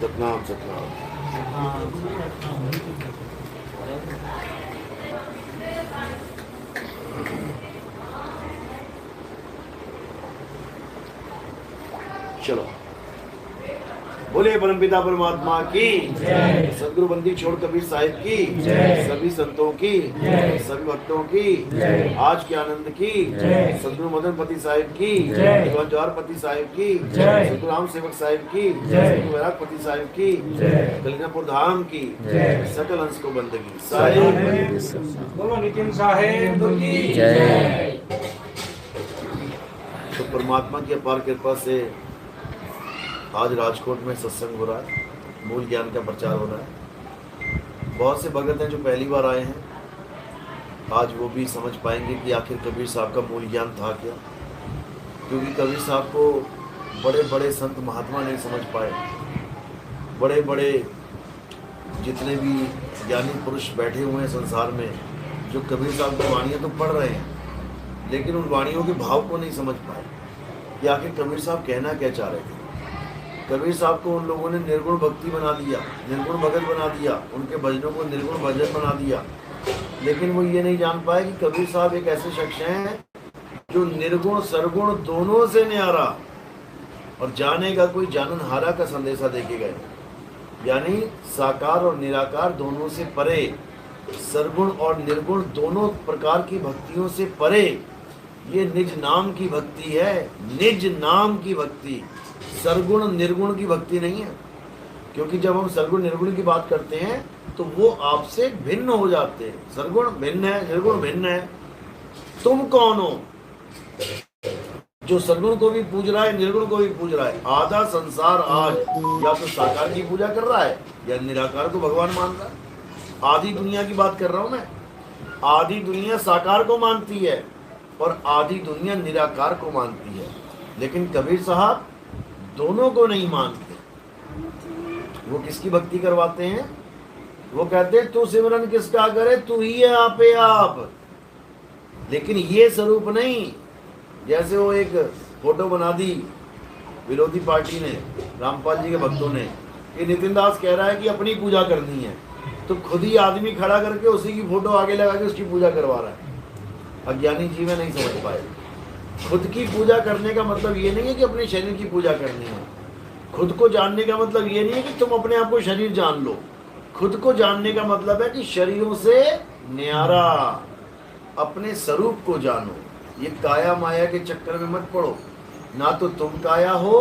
सतनाम सतनाम। चलो बोले परमपिता परमात्मा की सदगुरु बंदी छोड़ कबीर साहिब की, सभी संतों की, सभी भक्तों की, आज के आनंद की, सदगुरु मदन पति साहिब की, जवाहर पति साहिब की, सदगुरु राम सेवक साहिब की, सदगुरु वैराग पति साहिब की, कलिंगापुर धाम की, सकल अंश को बंदगी साहिब। बोलो नितिन साहेब की जय। तो परमात्मा की अपार कृपा से आज राजकोट में सत्संग हो रहा है, मूल ज्ञान का प्रचार हो रहा है। बहुत से भगत हैं जो पहली बार आए हैं, आज वो भी समझ पाएंगे कि आखिर कबीर साहब का मूल ज्ञान था क्या। क्योंकि कबीर साहब को बड़े बड़े संत महात्मा नहीं समझ पाए। बड़े बड़े जितने भी ज्ञानी पुरुष बैठे हुए हैं संसार में, जो कबीर साहब की वाणियाँ तो पढ़ रहे हैं, लेकिन उन वाणियों के भाव को नहीं समझ पाए कि आखिर कबीर साहब कहना क्या चाह रहे थे। कबीर साहब को उन लोगों ने निर्गुण भक्ति बना दिया, निर्गुण भगत बना दिया, उनके भजनों को निर्गुण भजन बना दिया। लेकिन वो ये नहीं जान पाए कि कबीर साहब एक ऐसे शख्स हैं जो निर्गुण सरगुण दोनों से न्यारा और जाने का कोई जाननहारा का संदेशा देके गए। यानी साकार और निराकार दोनों से परे, सरगुण और निर्गुण दोनों प्रकार की भक्तियों से परे ये निज नाम की भक्ति है। निज नाम की भक्ति, सरगुण निर्गुण की भक्ति नहीं है। क्योंकि जब हम सरगुण निर्गुण की बात करते हैं तो वो आपसे भिन्न हो जाते हैं। सरगुण भिन्न है, निर्गुण भिन्न है। तुम कौन हो जो सरगुण को भी पूज रहा है, निर्गुण को भी पूज रहा है। आधा संसार आज या तो साकार की पूजा कर रहा है या निराकार को भगवान मान रहा है। आधी दुनिया की बात कर रहा हूं मैं। आधी दुनिया साकार को मानती है और आधी दुनिया निराकार को मानती है। लेकिन कबीर साहब दोनों को नहीं मानते। वो किसकी भक्ति करवाते हैं? वो कहते हैं तू सिमरन किसका करे, तू ही है आपे आप। लेकिन ये स्वरूप नहीं। जैसे वो एक फोटो बना दी विरोधी पार्टी ने, रामपाल जी के भक्तों ने, कि नितिन दास कह रहा है कि अपनी पूजा करनी है, तो खुद ही आदमी खड़ा करके उसी की फोटो आगे लगा के उसकी पूजा करवा रहा है। अज्ञानी जीव नहीं समझ पाए। खुद की पूजा करने का मतलब ये नहीं है कि अपने शरीर की पूजा करनी है। खुद को जानने का मतलब ये नहीं है कि तुम अपने आप को शरीर जान लो। खुद को जानने का मतलब है कि शरीरों से न्यारा अपने स्वरूप को जानो। ये काया माया के चक्कर में मत पड़ो। ना तो तुम काया हो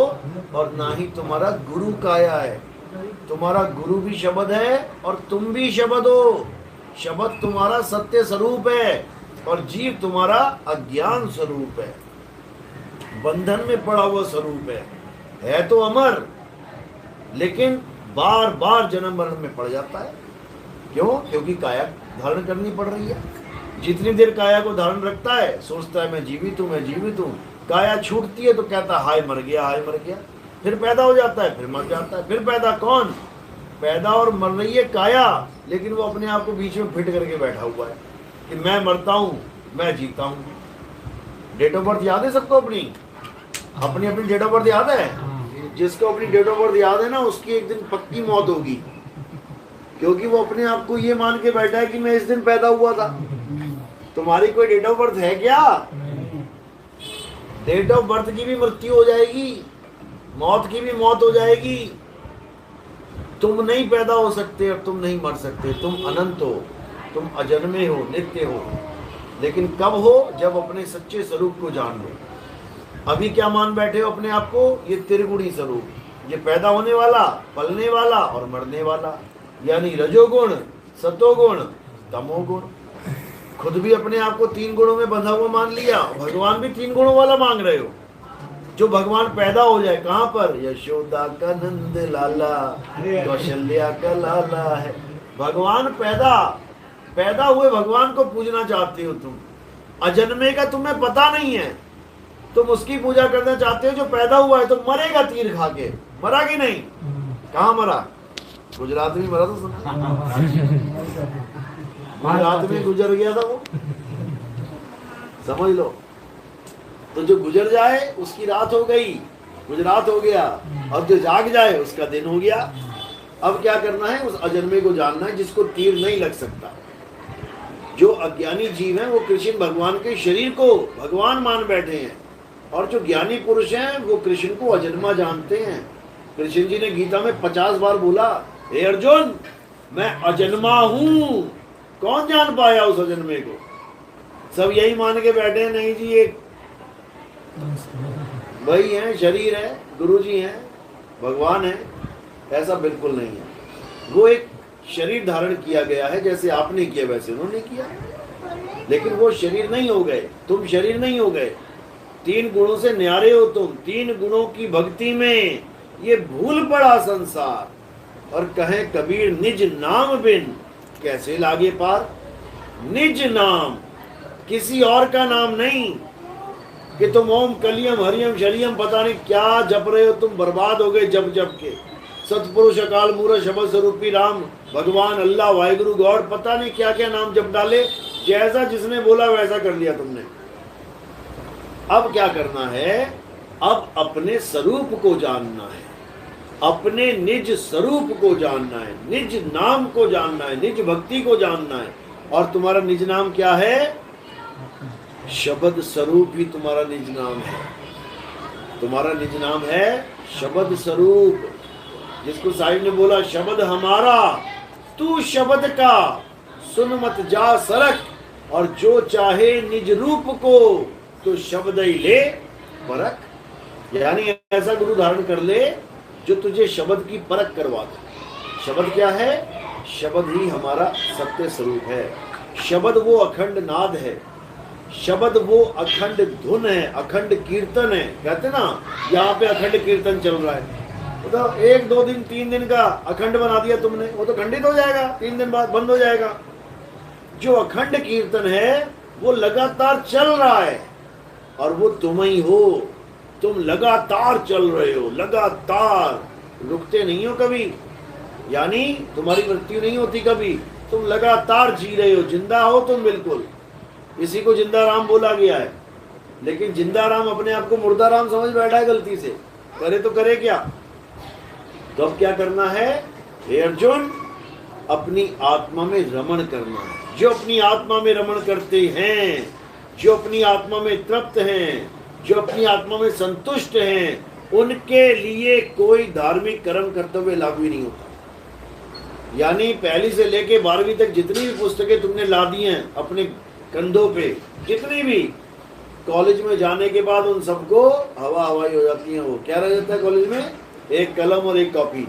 और ना ही तुम्हारा गुरु काया है। तुम्हारा गुरु भी शब्द है और तुम भी शब्द हो। शब्द तुम्हारा सत्य स्वरूप है और जीव तुम्हारा अज्ञान स्वरूप है, बंधन में पड़ा हुआ स्वरूप है तो अमर, लेकिन बार बार जन्म मरण में पड़ जाता है। क्यों? क्योंकि काया धारण करनी पड़ रही है। जितनी देर काया को धारण रखता है सोचता है मैं जीवित हूँ, मैं जीवित हूँ। काया छूटती है तो कहता है हाय मर गया, हाय मर गया। फिर पैदा हो जाता है, फिर मर जाता है। फिर पैदा कौन? पैदा और मर रही है काया, लेकिन वो अपने आप को बीच में फिट करके बैठा हुआ है कि मैं मरता हूँ, मैं जीता हूँ। डेट ऑफ बर्थ याद है सबको? अपनी अपनी डेट ऑफ बर्थ याद है? जिसको अपनी डेट ऑफ बर्थ याद है ना, उसकी एक दिन पक्की मौत होगी। क्योंकि वो अपने आप को ये मान के बैठा है कि मैं इस दिन पैदा हुआ था। तुम्हारी कोई डेट ऑफ बर्थ है क्या? डेट ऑफ बर्थ की भी मृत्यु हो जाएगी, मौत की भी मौत हो जाएगी। तुम नहीं पैदा हो सकते और तुम नहीं मर सकते। तुम अनंत हो, तुम अजन्मे हो, नित्य हो। लेकिन कब हो? जब अपने सच्चे स्वरूप को जान लो। अभी क्या मान बैठे हो अपने आप को? ये त्रिगुणी स्वरूप, ये पैदा होने वाला, पलने वाला और मरने वाला, यानी रजोगुण, सतोगुण, तमोगुण। खुद भी अपने आप को तीन गुणों में बंधा हुआ मान लिया, भगवान भी तीन गुणों वाला मांग रहे हो। जो भगवान पैदा हो जाए कहाँ पर? यशोदा का नंद लाला, कौशल्या का लाला है। भगवान पैदा हुए भगवान को पूजना चाहते हो तुम। अजन्मे का तुम्हें पता नहीं है, तुम उसकी पूजा करना चाहते हो जो पैदा हुआ है। तो मरेगा तीर खा के, मरा कि नहीं? कहाँ मरा? गुजरात में मरा तो सुना। रात में गुजर गया था वो, समझ लो। तो जो गुजर जाए उसकी रात हो गई, गुजरात हो गया। अब जो जाग जाए उसका दिन हो गया। अब क्या करना है, उस अजन्मे को जानना है जिसको तीर नहीं लग सकता। जो अज्ञानी जीव हैं वो कृष्ण भगवान के शरीर को भगवान मान बैठे हैं, और जो ज्ञानी पुरुष हैं वो कृष्ण को अजन्मा जानते हैं। कृष्ण जी ने गीता में 50 बार बोला, हे अर्जुन मैं अजन्मा हूं। कौन जान पाया उस अजन्मे को? सब यही मान के बैठे हैं, नहीं जी एक वही है, शरीर है, गुरु जी हैं, भगवान है। ऐसा बिल्कुल नहीं है। वो एक शरीर धारण किया गया है, जैसे आपने किया वैसे उन्होंने किया, लेकिन वो शरीर नहीं हो गए, तुम शरीर नहीं हो गए। 3 गुणों से न्यारे हो तुम। 3 गुणों की भक्ति में ये भूल पड़ा संसार, और कहे कबीर निज नाम बिन कैसे लागे पार। निज नाम, किसी और का नाम नहीं कि तुम ओम कलियम हरियम शलियम पता नहीं क्या जप रहे हो, तुम बर्बाद हो गए जप जप के। सतपुरुष अकाल मूरत शब्द स्वरूपी राम भगवान अल्लाह वाहिगुरु गॉड पता नहीं क्या क्या नाम जप डाले, जैसा जिसने बोला वैसा कर लिया तुमने। अब क्या करना है, अब अपने स्वरूप को जानना है, अपने निज स्वरूप को जानना है, निज नाम को जानना है, निज भक्ति को जानना है। और तुम्हारा निज नाम क्या है? शब्द स्वरूप ही तुम्हारा निज नाम है। तुम्हारा निज नाम है शब्द स्वरूप, जिसको साहिब ने बोला शब्द हमारा तू शब्द का सुन मत जा सरक, और जो चाहे निज रूप को तो शब्द ही ले परख। यानी ऐसा गुरु धारण कर ले जो तुझे शब्द की परख करवा दे। शब्द क्या है? शब्द ही हमारा सत्य स्वरूप है। शब्द वो अखंड नाद है, शब्द वो अखंड धुन है, अखंड कीर्तन है। कहते ना यहाँ पे अखंड कीर्तन चल रहा है, तो 1 2 दिन 3 दिन का अखंड बना दिया तुमने, वो तो खंडित हो जाएगा, 3 दिन बाद बंद हो जाएगा। जो अखंड कीर्तन है वो लगातार चल रहा है, और वो तुम ही हो। तुम लगातार चल रहे हो, लगातार रुकते नहीं हो कभी, यानी तुम्हारी मृत्यु नहीं होती कभी, तुम लगातार जी रहे हो, जिंदा हो तुम बिल्कुल। इसी को जिंदा राम बोला गया है, लेकिन जिंदा राम अपने आप को मुर्दा राम समझ बैठा है गलती से। करे तो करे क्या? तो अब क्या करना है? हे अर्जुन अपनी आत्मा में रमण करना है। जो अपनी आत्मा में रमण करते हैं, जो अपनी आत्मा में तृप्त हैं, जो अपनी आत्मा में संतुष्ट हैं, उनके लिए कोई धार्मिक कर्म कर्तव्य लागू ही नहीं होता। यानी पहली से लेके 12वीं तक जितनी भी पुस्तकें तुमने ला दी हैं अपने कंधों पे, जितनी भी, कॉलेज में जाने के बाद उन सबको हवा हवाई हो जाती है। वो क्या रह जाता है कॉलेज में? एक कलम और एक कॉपी।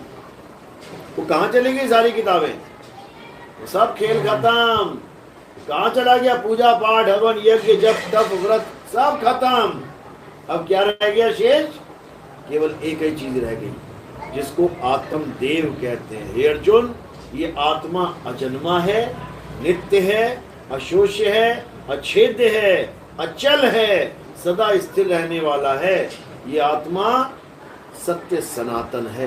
वो कहाँ चली गई सारी किताबें? सब खेल खत्म। कहाँ चला गया पूजा पाठ हवन यज्ञ जप तप व्रत? सब खत्म। अब क्या रह गया शेष? केवल एक ही चीज रह गई, जिसको आत्म देव कहते हैं। हे अर्जुन ये आत्मा अजन्मा है, नित्य है, अशोष्य है, अछेद्य है, अचल है, सदा स्थिर रहने वाला है। ये आत्मा सत्य सनातन है।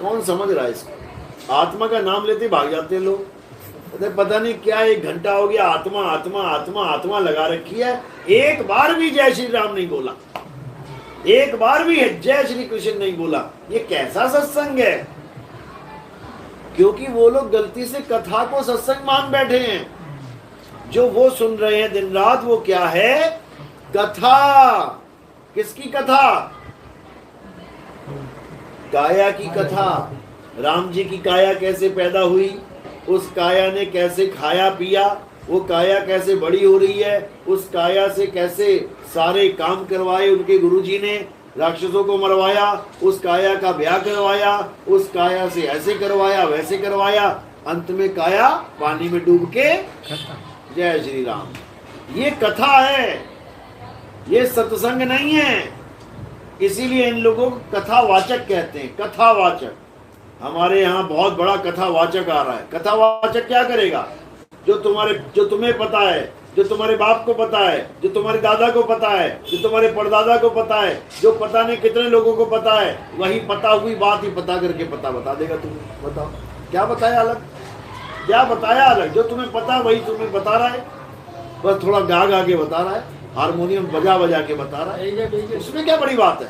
कौन समझ रहा है इसको? आत्मा का नाम लेते भाग जाते हैं लोग, पता नहीं क्या 1 घंटा हो गया आत्मा आत्मा आत्मा आत्मा लगा रखी है। एक बार भी जय श्री राम नहीं बोला, एक बार भी जय श्री कृष्ण नहीं बोला। ये कैसा सत्संग है? क्योंकि वो लोग गलती से कथा को सत्संग मान बैठे हैं। जो वो सुन रहे हैं दिन रात वो क्या है? कथा। किसकी कथा? काया की कथा। राम जी की काया कैसे पैदा हुई, उस काया ने कैसे खाया पिया, वो काया कैसे बड़ी हो रही है, उस काया से कैसे सारे काम करवाए उनके गुरुजी ने, राक्षसों को मरवाया, उस काया का ब्याह करवाया, उस काया से ऐसे करवाया वैसे करवाया, अंत में काया पानी में डूब के जय श्री राम। ये कथा है, ये सत्संग नहीं है। इसीलिए इन लोगों को कथावाचक कहते हैं। कथावाचक। हमारे यहाँ बहुत बड़ा कथावाचक आ रहा है। कथावाचक क्या करेगा? जो तुम्हें पता है, जो तुम्हारे बाप को पता है, जो तुम्हारे दादा को पता है, जो तुम्हारे परदादा को पता है, जो पता नहीं कितने लोगों को पता है, वही पता हुई बात ही पता करके पता बता देगा तुम्हें। बताओ क्या बताया अलग? क्या बताया अलग, जो तुम्हें पता वही तुम्हें बता रहा है, बस थोड़ा गा गा के बता रहा है, हारमोनियम बजा बजा के बता रहा है, उसमें क्या बड़ी बात है।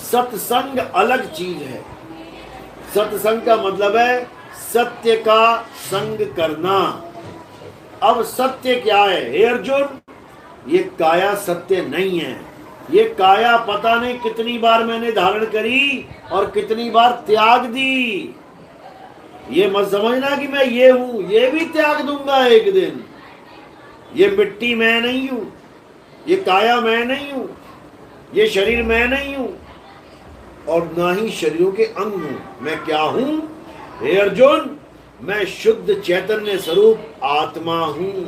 सत्संग अलग चीज है। सत्संग का मतलब है सत्य का संग करना। अब सत्य क्या है हे अर्जुन? ये काया सत्य नहीं है। ये काया पता नहीं कितनी बार मैंने धारण करी और कितनी बार त्याग दी। ये मत समझना कि मैं ये हूं, ये भी त्याग दूंगा एक दिन। ये मिट्टी मैं नहीं हूं, ये काया मैं नहीं हूं, ये शरीर मैं नहीं हूं, और ना ही शरीरों के अंग हूं। मैं क्या हूं हे अर्जुन? मैं शुद्ध चैतन्य स्वरूप आत्मा हूं।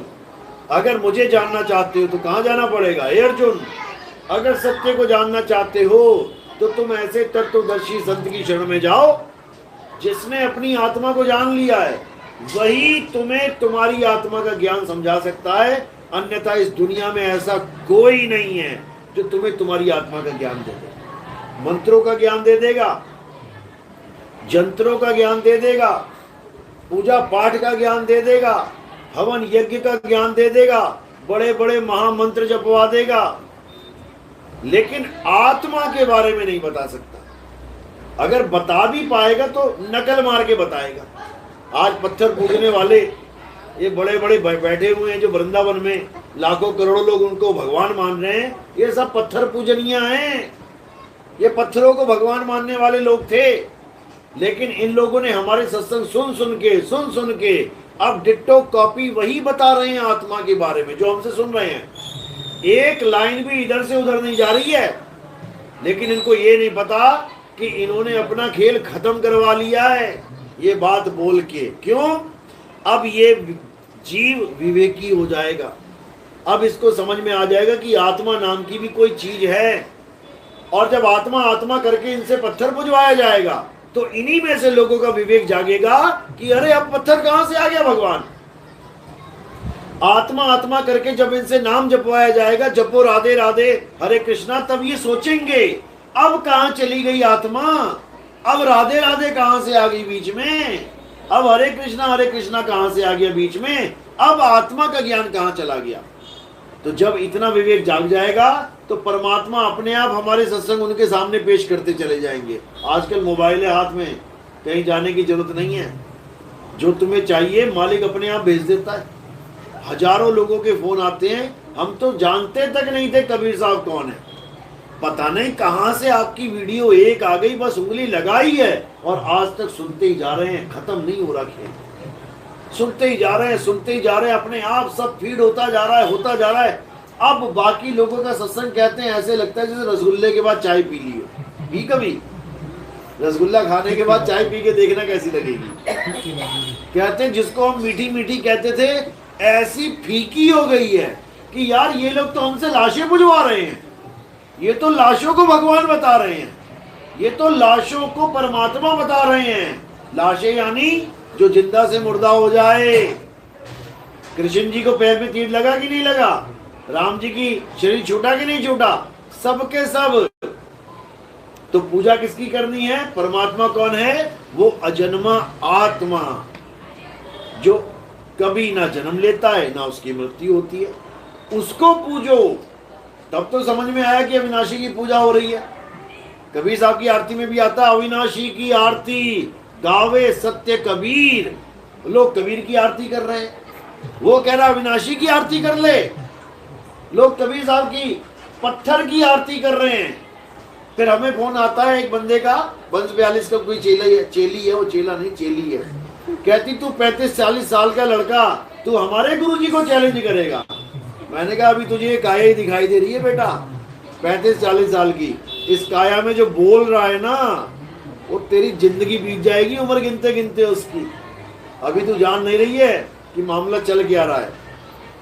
अगर मुझे जानना चाहते हो तो कहां जाना पड़ेगा हे अर्जुन? अगर सत्य को जानना चाहते हो तो तुम ऐसे तत्वदर्शी संत की शरण में जाओ जिसने अपनी आत्मा को जान लिया है। वही तुम्हें तुम्हारी आत्मा का ज्ञान समझा सकता है। अन्यथा इस दुनिया में ऐसा कोई नहीं है जो तुम्हें तुम्हारी आत्मा का ज्ञान दे दे। मंत्रों का ज्ञान दे देगा, जंत्रों का ज्ञान दे देगा, पूजा पाठ का ज्ञान दे देगा, हवन यज्ञ का ज्ञान दे देगा, बड़े बड़े महामंत्र जपवा देगा, लेकिन आत्मा के बारे में नहीं बता सकता। अगर बता भी पाएगा तो नकल मार के बताएगा। आज पत्थर पूजने वाले ये बड़े बड़े बैठे हुए हैं जो वृंदावन में लाखों करोड़ों लोग उनको भगवान मान रहे हैं, ये सब पत्थर पूजनिया हैं। ये पत्थरों को भगवान मानने वाले लोग थे, लेकिन इन लोगों ने हमारे सत्संग सुन सुन के अब डिट्टो कॉपी वही बता रहे हैं आत्मा के बारे में जो हमसे सुन रहे हैं। एक लाइन भी इधर से उधर नहीं जा रही है, लेकिन इनको ये नहीं पता कि इन्होंने अपना खेल खत्म करवा लिया है ये बात बोल के। क्यों? अब ये जीव विवेकी हो जाएगा। अब इसको समझ में आ जाएगा कि आत्मा नाम की भी कोई चीज है, और जब आत्मा आत्मा करके इनसे पत्थर बुझवाया जाएगा तो इन्हीं में से लोगों का विवेक जागेगा कि अरे अब पत्थर कहां से आ गया भगवान। आत्मा आत्मा करके जब इनसे नाम जपवाया जाएगा, जपो राधे राधे हरे कृष्णा, तब ये सोचेंगे अब कहां चली गई आत्मा, अब राधे राधे कहां से आ गई बीच में, अब हरे कृष्णा कहां से आ गया बीच में, अब आत्मा का ज्ञान कहां चला गया। तो जब इतना विवेक जाग जाएगा तो परमात्मा अपने आप हमारे सत्संग उनके सामने पेश करते चले जाएंगे। आजकल मोबाइल है हाथ में, कहीं जाने की जरूरत नहीं है। जो तुम्हें चाहिए मालिक अपने आप भेज देता है। हजारों लोगों के फोन आते हैं, हम तो जानते तक नहीं थे कबीर साहब कौन है। पता नहीं कहां से आपकी वीडियो एक आ गई, बस उंगली लगाई है और आज तक सुनते ही जा रहे हैं, खत्म नहीं हो रहा खेल। सुनते ही जा रहे हैं, अपने आप सब फीड होता जा रहा है। अब बाकी लोगों का सत्संग कहते हैं ऐसे लगता है जैसे रसगुल्ले के बाद चाय पी ली हो। पी कभी रसगुल्ला खाने के बाद चाय पी के देखना कैसी लगेगी। कहते हैं जिसको हम मीठी मीठी कहते थे ऐसी फीकी हो गई है कि यार ये लोग तो हमसे लाशें बुझवा रहे हैं, ये तो लाशों को भगवान बता रहे हैं, ये तो लाशों को परमात्मा बता रहे हैं। लाशें यानी जो जिंदा से मुर्दा हो जाए। कृष्ण जी को पैर में तीर लगा कि नहीं लगा, राम जी की शरीर छूटा कि नहीं छूटा, सबके सब। तो पूजा किसकी करनी है? परमात्मा कौन है? वो अजन्मा आत्मा जो कभी ना जन्म लेता है ना उसकी मृत्यु होती है, उसको पूजो। तब तो समझ में आया कि अविनाशी की पूजा हो रही है। कबीर साहब की आरती में भी आता अविनाशी की आरती गावे सत्य कबीर। लोग कबीर की आरती कर रहे हैं, वो कह रहा अविनाशी की आरती कर ले। लोग कबीर साहब की पत्थर की आरती कर रहे हैं। फिर हमें फोन आता है एक बंदे का, वंश 42 का कोई चेली है, वो चेला नहीं चेली है, कहती तू 35-40 साल का लड़का तू हमारे गुरुजी को चैलेंज करेगा। मैंने कहा अभी तुझे ये काया ही दिखाई दे रही है बेटा, 35-40 साल की, इस काया में जो बोल रहा है ना वो तेरी जिंदगी बीत जाएगी उम्र गिनते गिनते उसकी। अभी तू जान नहीं रही है कि मामला चल क्या रहा है।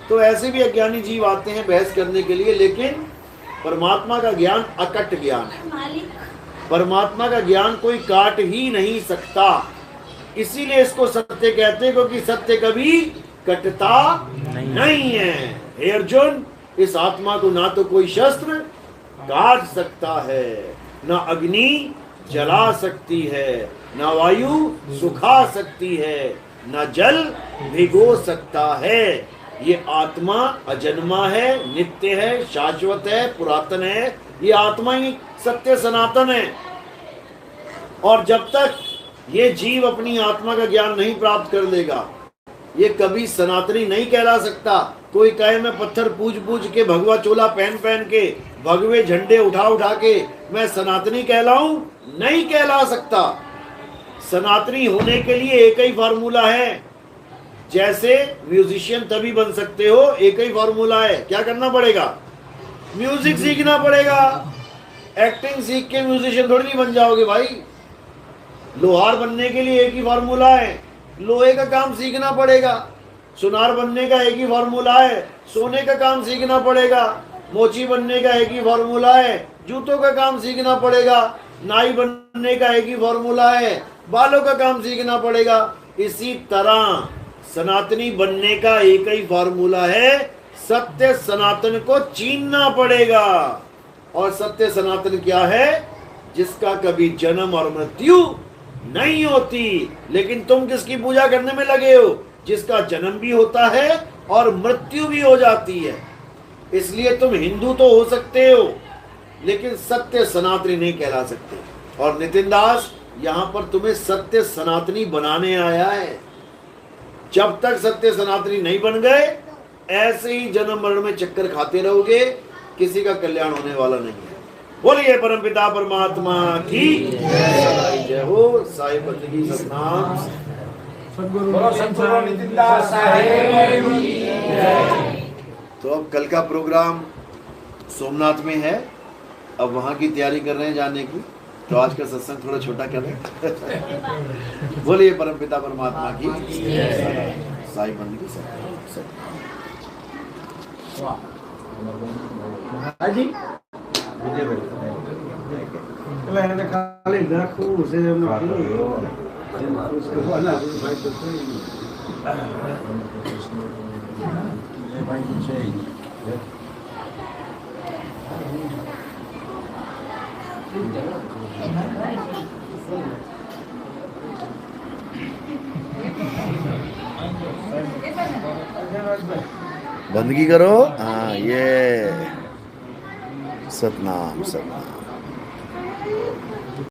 तो ऐसे भी अज्ञानी जीव आते हैं बहस करने के लिए, लेकिन परमात्मा का ज्ञान अकट ज्ञान है। परमात्मा का ज्ञान कोई काट ही नहीं सकता, इसीलिए इसको सत्य कहते हैं, क्योंकि सत्य कभी कटता नहीं है। हे अर्जुन, इस आत्मा को ना तो कोई शस्त्र काट सकता है, ना अग्नि, जला सकती है, न वायु सुखा सकती है, न जल भिगो सकता है। ये आत्मा अजन्मा है, नित्य है, शाश्वत है, पुरातन है। ये आत्मा ही सत्य सनातन है। और जब तक ये जीव अपनी आत्मा का ज्ञान नहीं प्राप्त कर लेगा, ये कभी सनातनी नहीं कहला सकता। कोई कहे मैं पत्थर पूज पूज के, भगवा चोला पहन पहन के, भगवे झंडे उठा उठा के मैं सनातनी कहलाऊं, नहीं कहला सकता। सनातनी होने के लिए एक ही फार्मूला है। जैसे म्यूजिशियन तभी बन सकते हो, एक ही फार्मूला है। क्या करना पड़ेगा? म्यूजिक सीखना पड़ेगा। एक्टिंग सीख के म्यूजिशियन थोड़ी नहीं बन जाओगे भाई। लोहार बनने के लिए एक ही फार्मूला है, लोहे का काम सीखना पड़ेगा। सुनार बनने का एक ही फार्मूला है, सोने का काम सीखना पड़ेगा। मोची बनने का एक ही फार्मूला है, जूतों का काम सीखना पड़ेगा। नाई बनने का एक ही फार्मूला है, बालों का काम सीखना पड़ेगा। इसी तरह सनातनी बनने का एक ही फार्मूला है, सत्य सनातन को चीनना पड़ेगा। और सत्य सनातन क्या है? जिसका कभी जन्म और मृत्यु नहीं होती। लेकिन तुम किसकी पूजा करने में लगे हो? जिसका जन्म भी होता है और मृत्यु भी हो जाती है। इसलिए तुम हिंदू तो हो सकते हो, लेकिन सत्य सनातनी नहीं कहला सकते। और नितिन दास यहां पर तुम्हें सत्य सनातनी बनाने आया है। जब तक सत्य सनातनी नहीं बन गए, ऐसे ही जन्म मरण में चक्कर खाते रहोगे, किसी का कल्याण होने वाला नहीं है। बोलिए परमपिता परमात्मा की जय हो। साईं बंदगी सतनाम। तो अब कल का प्रोग्राम सोमनाथ में है, अब वहां की तैयारी कर रहे हैं जाने की। तो आज का सत्संग थोड़ा छोटा कर रहे हैं। बोलिए परमपिता परमात्मा की साईं बंदगी सतनाम। बंदगी करो। हाँ, ये सतनाम सतनाम।